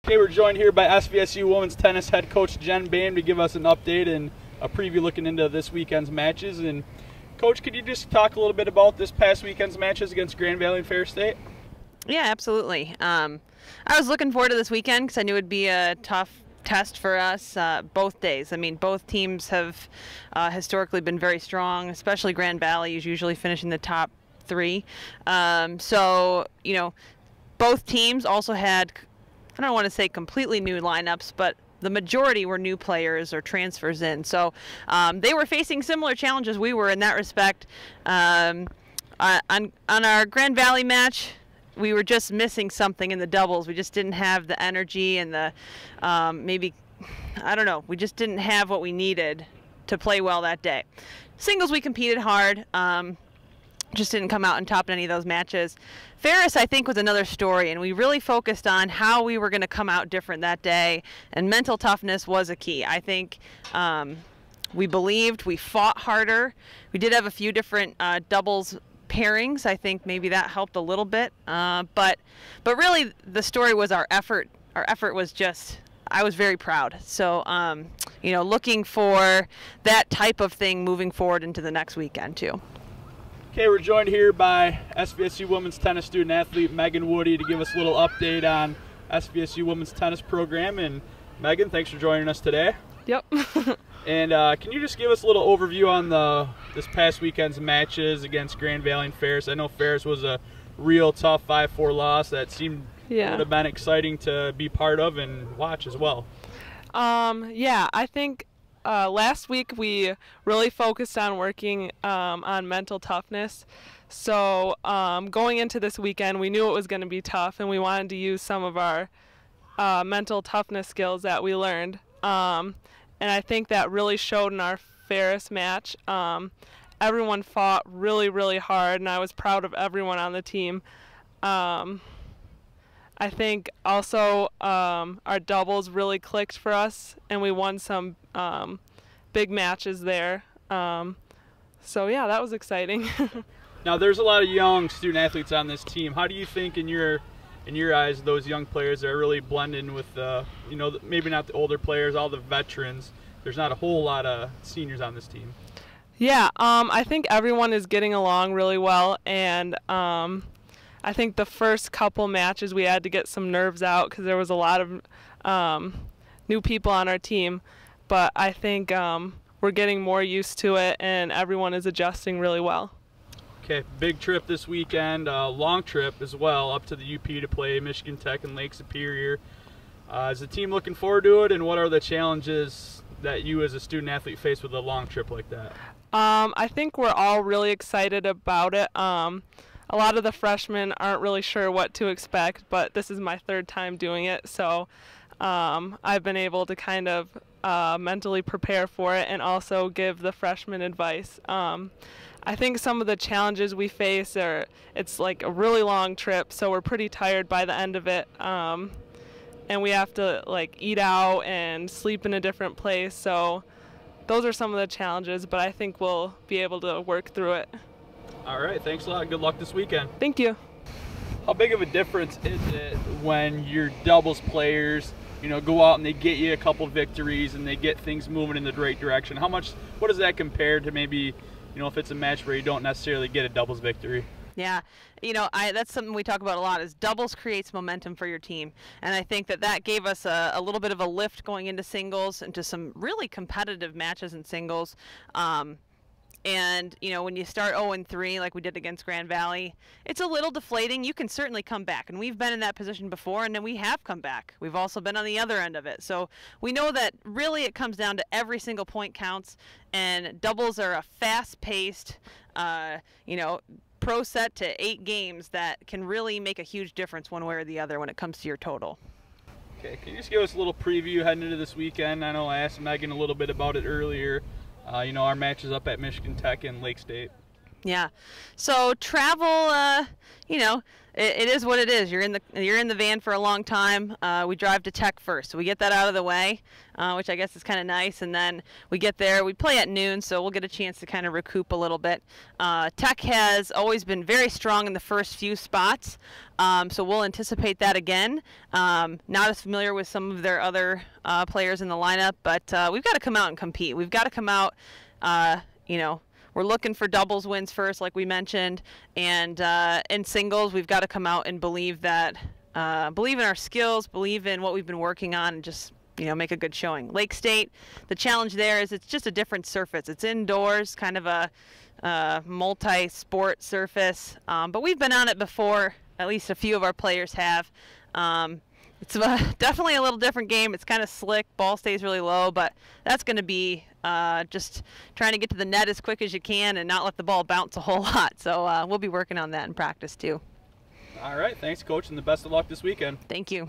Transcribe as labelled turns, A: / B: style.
A: Okay, we're joined here by SVSU women's tennis head coach Jenn Bohem to give us an update and a preview looking into this weekend's matches. And Coach, could you just talk a little bit about this past weekend's matches against Grand Valley and Ferris State?
B: Yeah, absolutely. I was looking forward to this weekend because I knew it would be a tough test for us both days. I mean, both teams have historically been very strong, especially Grand Valley is usually finishing the top three. So, you know, both teams also had, I don't want to say completely new lineups, but the majority were new players or transfers in. So they were facing similar challenges we were in that respect. On our Grand Valley match, we were just missing something in the doubles. We just didn't have the energy and the maybe, I don't know, we just didn't have what we needed to play well that day. Singles, we competed hard. Just didn't come out on top in any of those matches. Ferris, I think, was another story, and we really focused on how we were going to come out different that day, and mental toughness was a key. I think we believed, we fought harder. We did have a few different doubles pairings. I think maybe that helped a little bit, but really the story was our effort. Our effort was just, I was very proud. So, you know, looking for that type of thing moving forward into the next weekend too.
A: Okay, we're joined here by SVSU women's tennis student athlete Megan Woody to give us a little update on SVSU women's tennis program. And Megan, thanks for joining us today.
C: Yep.
A: And can you just give us a little overview on this past weekend's matches against Grand Valley and Ferris? I know Ferris was a real tough 5-4 loss that seemed would have been exciting to be part of and watch as well.
C: Yeah, I think last week we really focused on working on mental toughness. So going into this weekend, we knew it was going to be tough, and we wanted to use some of our mental toughness skills that we learned. And I think that really showed in our Ferris match. Everyone fought really, really hard, and I was proud of everyone on the team. I think also our doubles really clicked for us, and we won some big matches there. So yeah, that was exciting.
A: Now there's a lot of young student athletes on this team. How do you think in your eyes those young players are really blending with you know, maybe not the older players, all the veterans? There's not a whole lot of seniors on this team.
C: Yeah, I think everyone is getting along really well, and I think the first couple matches we had to get some nerves out because there was a lot of new people on our team, but I think we're getting more used to it, and everyone is adjusting really well.
A: Okay, big trip this weekend, long trip as well, up to the UP to play Michigan Tech and Lake Superior. Is the team looking forward to it, and what are the challenges that you as a student athlete face with a long trip like that?
C: I think we're all really excited about it. A lot of the freshmen aren't really sure what to expect, but this is my third time doing it, so I've been able to kind of mentally prepare for it and also give the freshmen advice. I think some of the challenges we face are, it's like a really long trip, so we're pretty tired by the end of it, and we have to like eat out and sleep in a different place, so those are some of the challenges, but I think we'll be able to work through it.
A: All right, thanks a lot. Good luck this weekend.
C: Thank you.
A: How big of a difference is it when your doubles players, you know, go out and they get you a couple victories and they get things moving in the right direction? What does that compare to maybe, you know, if it's a match where you don't necessarily get a doubles victory?
B: Yeah, you know, that's something we talk about a lot, is doubles creates momentum for your team. And I think that gave us a little bit of a lift going into singles, into some really competitive matches in singles. And, you know, when you start 0-3 like we did against Grand Valley, it's a little deflating. You can certainly come back, and we've been in that position before, and then we have come back. We've also been on the other end of it. So we know that really it comes down to every single point counts, and doubles are a fast-paced, you know, pro set to 8 games that can really make a huge difference one way or the other when it comes to your total.
A: Okay, can you just give us a little preview heading into this weekend? I know I asked Megan a little bit about it earlier. You know, our matches up at Michigan Tech and Lake State.
B: Yeah. So travel, you know, it is what it is. You're in the van for a long time. We drive to Tech first, so we get that out of the way, which I guess is kind of nice. And then we get there. We play at noon, so we'll get a chance to kind of recoup a little bit. Tech has always been very strong in the first few spots, so we'll anticipate that again. Not as familiar with some of their other players in the lineup, but we've got to come out and compete. We've got to come out, you know. We're looking for doubles wins first, like we mentioned, and in singles, we've got to come out and believe that, believe in our skills, believe in what we've been working on, and just make a good showing. Lake State, the challenge there is it's just a different surface. It's indoors, kind of a multi-sport surface, but we've been on it before. At least a few of our players have. It's definitely a little different game. It's kind of slick. Ball stays really low, but that's going to be just trying to get to the net as quick as you can and not let the ball bounce a whole lot. So we'll be working on that in practice too.
A: All right. Thanks, Coach, and the best of luck this weekend.
B: Thank you.